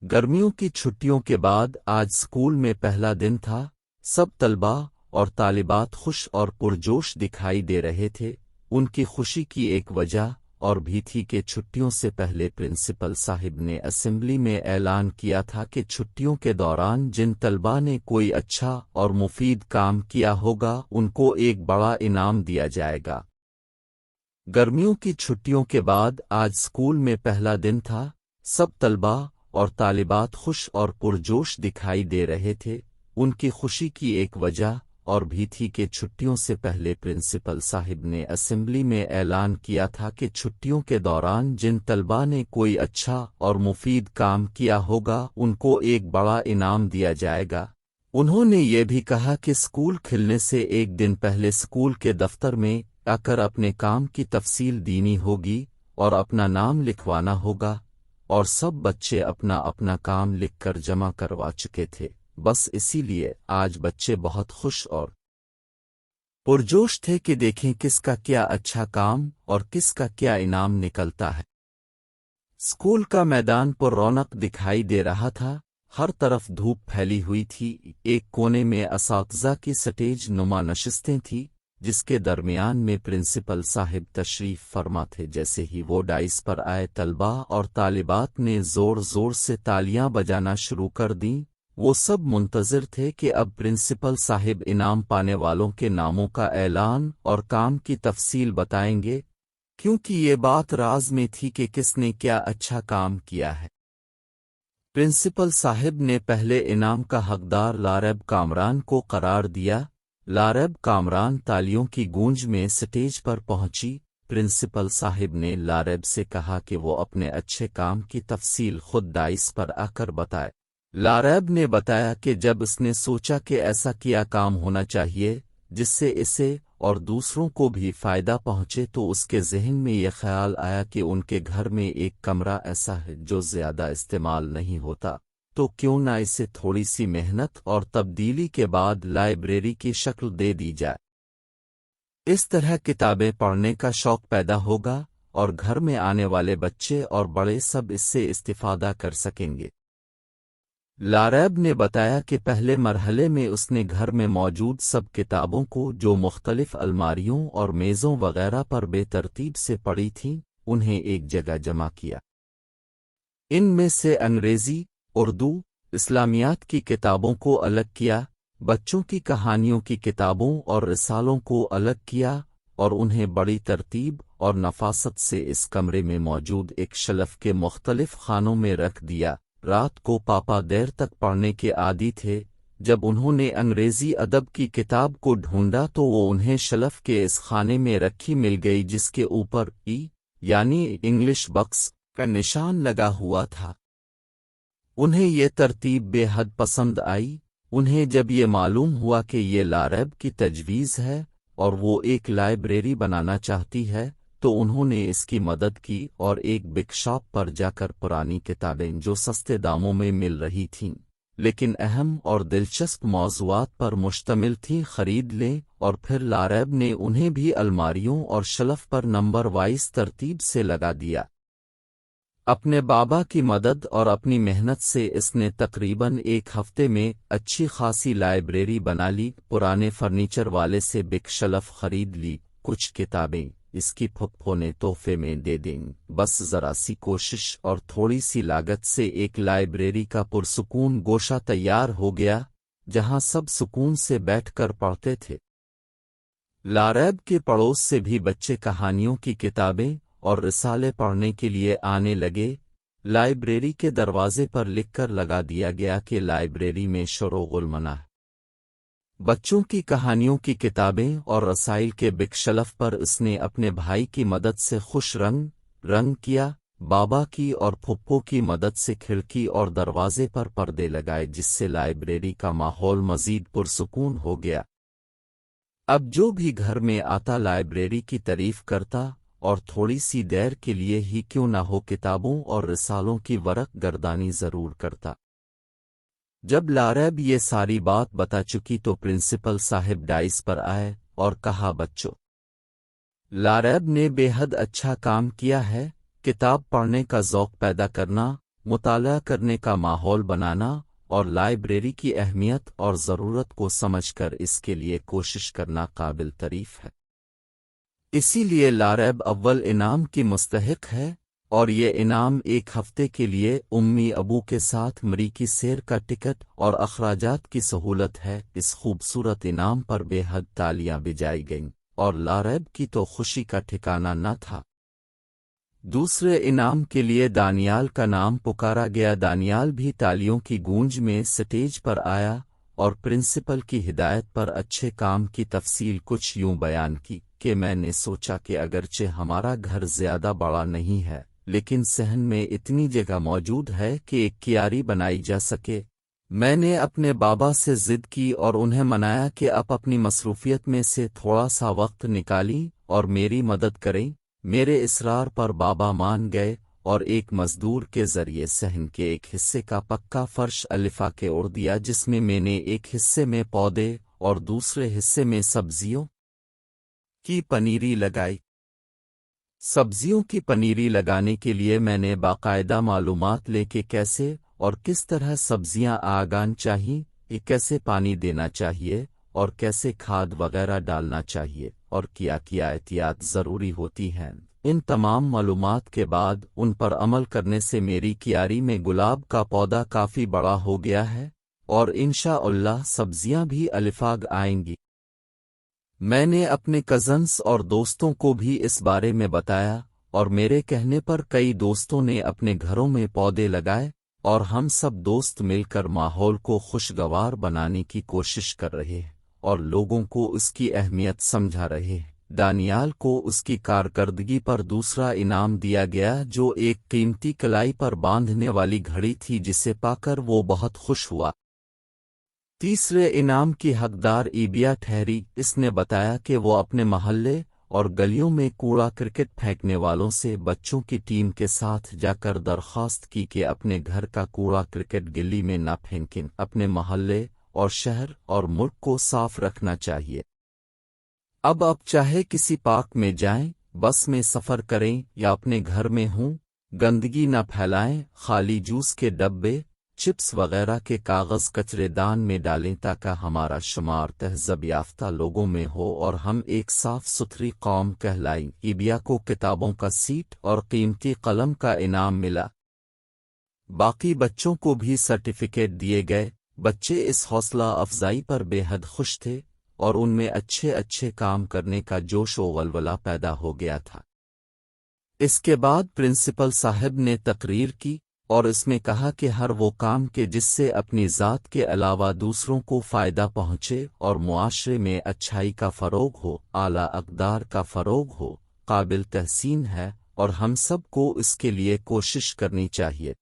गर्मियों की छुट्टियों के बाद आज स्कूल में पहला दिन था। सब तलबा और तालिबात खुश और पुरजोश दिखाई दे रहे थे। उनकी खुशी की एक वजह और भी थी कि छुट्टियों से पहले प्रिंसिपल साहिब ने असेंबली में ऐलान किया था कि छुट्टियों के दौरान जिन तलबा ने कोई अच्छा और मुफीद काम किया होगा उनको एक बड़ा इनाम दिया जाएगा। गर्मियों की छुट्टियों के बाद आज स्कूल में पहला दिन था। सब तलबा और तालिबात खुश और पुरजोश दिखाई दे रहे थे। उनकी खुशी की एक वजह और भी थी कि छुट्टियों से पहले प्रिंसिपल साहिब ने असेंबली में ऐलान किया था कि छुट्टियों के दौरान जिन तलबा ने कोई अच्छा और मुफीद काम किया होगा उनको एक बड़ा इनाम दिया जाएगा। उन्होंने ये भी कहा कि स्कूल खुलने से एक दिन पहले स्कूल के दफ्तर में आकर अपने काम की तफसील देनी होगी और अपना नाम लिखवाना होगा, और सब बच्चे अपना अपना काम लिखकर जमा करवा चुके थे। बस इसीलिए आज बच्चे बहुत खुश और पुरजोश थे कि देखें किसका क्या अच्छा काम और किसका क्या इनाम निकलता है। स्कूल का मैदान पर रौनक दिखाई दे रहा था। हर तरफ धूप फैली हुई थी। एक कोने में असातिज़ा की स्टेज नुमा नशिस्तें थीं, जिसके दरमियान में प्रिंसिपल साहिब तशरीफ फरमा थे। जैसे ही वो डाइस पर आए, तलबा और तालिबात ने ज़ोर ज़ोर से तालियां बजाना शुरू कर दीं। वो सब मुंतज़िर थे कि अब प्रिंसिपल साहिब इनाम पाने वालों के नामों का ऐलान और काम की तफसील बताएंगे, क्योंकि ये बात राज में थी कि किसने क्या अच्छा काम किया है। प्रिंसिपल साहिब ने पहले इनाम का हकदार लारैब कामरान को करार दिया। लारैब कामरान तालियों की गूंज में स्टेज पर पहुंची। प्रिंसिपल साहिब ने लारैब से कहा कि वो अपने अच्छे काम की तफसील खुद डाइस पर आकर बताए। लारैब ने बताया कि जब उसने सोचा कि ऐसा किया काम होना चाहिए जिससे इसे और दूसरों को भी फ़ायदा पहुंचे, तो उसके जहन में यह ख्याल आया कि उनके घर में एक कमरा ऐसा है जो ज़्यादा इस्तेमाल नहीं होता, तो क्यों ना इसे थोड़ी सी मेहनत और तब्दीली के बाद लाइब्रेरी की शक्ल दे दी जाए। इस तरह किताबें पढ़ने का शौक पैदा होगा और घर में आने वाले बच्चे और बड़े सब इससे इस्तिफादा कर सकेंगे। लारैब ने बताया कि पहले मरहले में उसने घर में मौजूद सब किताबों को, जो मुख्तलिफ अलमारियों और मेज़ों वगैरह पर बेतरतीब से पड़ी थीं, उन्हें एक जगह जमा किया। इनमें से अंग्रेज़ी, उर्दू, इस्लामियात की किताबों को अलग किया, बच्चों की कहानियों की किताबों और रिसालों को अलग किया और उन्हें बड़ी तरतीब और नफासत से इस कमरे में मौजूद एक शेल्फ के मुख्तलिफ खानों में रख दिया। रात को पापा देर तक पढ़ने के आदी थे। जब उन्होंने अंग्रेज़ी अदब की किताब को ढूंढा तो वो उन्हें शेल्फ के इस खाने में रखी मिल गई जिसके ऊपर यानी इंग्लिश बक्स का निशान लगा हुआ था। उन्हें ये तरतीब बेहद पसंद आई। उन्हें जब ये मालूम हुआ कि ये लारैब की तजवीज़ है और वो एक लाइब्रेरी बनाना चाहती है, तो उन्होंने इसकी मदद की और एक बिग शॉप पर जाकर पुरानी किताबें जो सस्ते दामों में मिल रही थीं लेकिन अहम और दिलचस्प मौज़ूआत पर मुश्तमिल थीं खरीद लें, और फिर लारैब ने उन्हें भी अलमारियों और शेल्फ पर नंबर वाइज तरतीब से लगा दिया। अपने बाबा की मदद और अपनी मेहनत से इसने तकरीबन एक हफ्ते में अच्छी खासी लाइब्रेरी बना ली। पुराने फर्नीचर वाले से बिग शेल्फ खरीद ली। कुछ किताबें इसकी फुफ्फो ने तोहफे में दे दें। बस ज़रा सी कोशिश और थोड़ी सी लागत से एक लाइब्रेरी का पुरसुकून गोशा तैयार हो गया, जहां सब सुकून से बैठकर पढ़ते थे। लारैब के पड़ोस से भी बच्चे कहानियों की किताबें और रिसाले पढ़ने के लिए आने लगे। लाइब्रेरी के दरवाजे पर लिखकर लगा दिया गया कि लाइब्रेरी में शोरगुल मना है। बच्चों की कहानियों की किताबें और रसाइल के बिग शेल्फ पर उसने अपने भाई की मदद से खुश रंग किया। बाबा की और फुप्पो की मदद से खिड़की और दरवाजे पर पर्दे लगाए, जिससे लाइब्रेरी का माहौल मजीद पुरसुकून हो गया। अब जो भी घर में आता लाइब्रेरी की तारीफ करता और थोड़ी सी देर के लिए ही क्यों ना हो किताबों और रिसालों की वरक गर्दानी ज़रूर करता। जब लारैब ये सारी बात बता चुकी तो प्रिंसिपल साहिब डाइस पर आए और कहा, बच्चों, लारैब ने बेहद अच्छा काम किया है। किताब पढ़ने का ज़ौक़ पैदा करना مطالعہ کرنے کا ماحول بنانا اور لائبریری کی اہمیت اور ضرورت کو سمجھ کر اس کے لیے کوشش کرنا قابل تعریف ہے۔ اسی لیے لاریب اول انعام کی مستحق ہے، اور یہ انعام ایک ہفتے کے لیے امی ابو کے ساتھ مریخی سیر کا ٹکٹ اور اخراجات کی سہولت ہے۔ اس خوبصورت انعام پر بے حد تالیاں بجائی گئیں، اور لاریب کی تو خوشی کا ٹھکانہ نہ تھا۔ دوسرے انعام کے لیے دانیال کا نام پکارا گیا۔ دانیال بھی تالیوں کی گونج میں سٹیج پر آیا اور پرنسپل کی ہدایت پر اچھے کام کی تفصیل کچھ یوں بیان کی کہ میں نے سوچا کہ اگرچہ ہمارا گھر زیادہ بڑا نہیں ہے، لیکن صحن میں اتنی جگہ موجود ہے کہ ایک کیاری بنائی جا سکے۔ میں نے اپنے بابا سے ضد کی اور انہیں منایا کہ آپ اپنی مصروفیت میں سے تھوڑا سا وقت نکالیں اور میری مدد کریں۔ میرے اصرار پر بابا مان گئے اور ایک مزدور کے ذریعے صحن کے ایک حصے کا پکا فرش الفا کے اڑ دیا، جس میں نے ایک حصے میں پودے اور دوسرے حصے میں سبزیوں کی پنیری لگائی۔ سبزیوں کی پنیری لگانے کے لیے میں نے باقاعدہ معلومات لے کہ کیسے اور کس طرح سبزیاں آگان چاہیے، کیسے پانی دینا چاہیے اور کیسے کھاد وغیرہ ڈالنا چاہیے اور کیا احتیاط ضروری ہوتی ہیں۔ ان تمام معلومات کے بعد ان پر عمل کرنے سے میری کیاری میں گلاب کا پودا کافی بڑا ہو گیا ہے، اور انشاءاللہ سبزیاں بھی الفاگ آئیں گی۔ میں نے اپنے کزنس اور دوستوں کو بھی اس بارے میں بتایا، اور میرے کہنے پر کئی دوستوں نے اپنے گھروں میں پودے لگائے، اور ہم سب دوست مل کر ماحول کو خوشگوار بنانے کی کوشش کر رہے ہیں اور لوگوں کو اس کی اہمیت سمجھا رہے ہیں۔ دانیال کو اس کی کارکردگی پر دوسرا انعام دیا گیا، جو ایک قیمتی کلائی پر باندھنے والی گھڑی تھی، جسے پا کر وہ بہت خوش ہوا۔ تیسرے انعام کی حقدار ایبیا ٹھہری۔ اس نے بتایا کہ وہ اپنے محلے اور گلیوں میں کوڑا کرکٹ پھینکنے والوں سے بچوں کی ٹیم کے ساتھ جا کر درخواست کی کہ اپنے گھر کا کوڑا کرکٹ گلی میں نہ پھینکیں۔ اپنے محلے اور شہر اور ملک کو صاف رکھنا چاہیے۔ اب آپ چاہے کسی پارک میں جائیں، بس میں سفر کریں یا اپنے گھر میں ہوں، گندگی نہ پھیلائیں۔ خالی جوس کے ڈبے، چپس وغیرہ کے کاغذ کچرے دان میں ڈالیں تاکہ ہمارا شمار تہذیب یافتہ لوگوں میں ہو اور ہم ایک صاف ستھری قوم کہلائیں۔ ایبیا کو کتابوں کا سیٹ اور قیمتی قلم کا انعام ملا۔ باقی بچوں کو بھی سرٹیفکیٹ دیے گئے۔ بچے اس حوصلہ افزائی پر بے حد خوش تھے اور ان میں اچھے کام کرنے کا جوش و ولولہ پیدا ہو گیا تھا۔ اس کے بعد پرنسپل صاحب نے تقریر کی اور اس میں کہا کہ ہر وہ کام کہ جس سے اپنی ذات کے علاوہ دوسروں کو فائدہ پہنچے اور معاشرے میں اچھائی کا فروغ ہو، اعلیٰ اقدار کا فروغ ہو، قابل تحسین ہے، اور ہم سب کو اس کے لیے کوشش کرنی چاہیے۔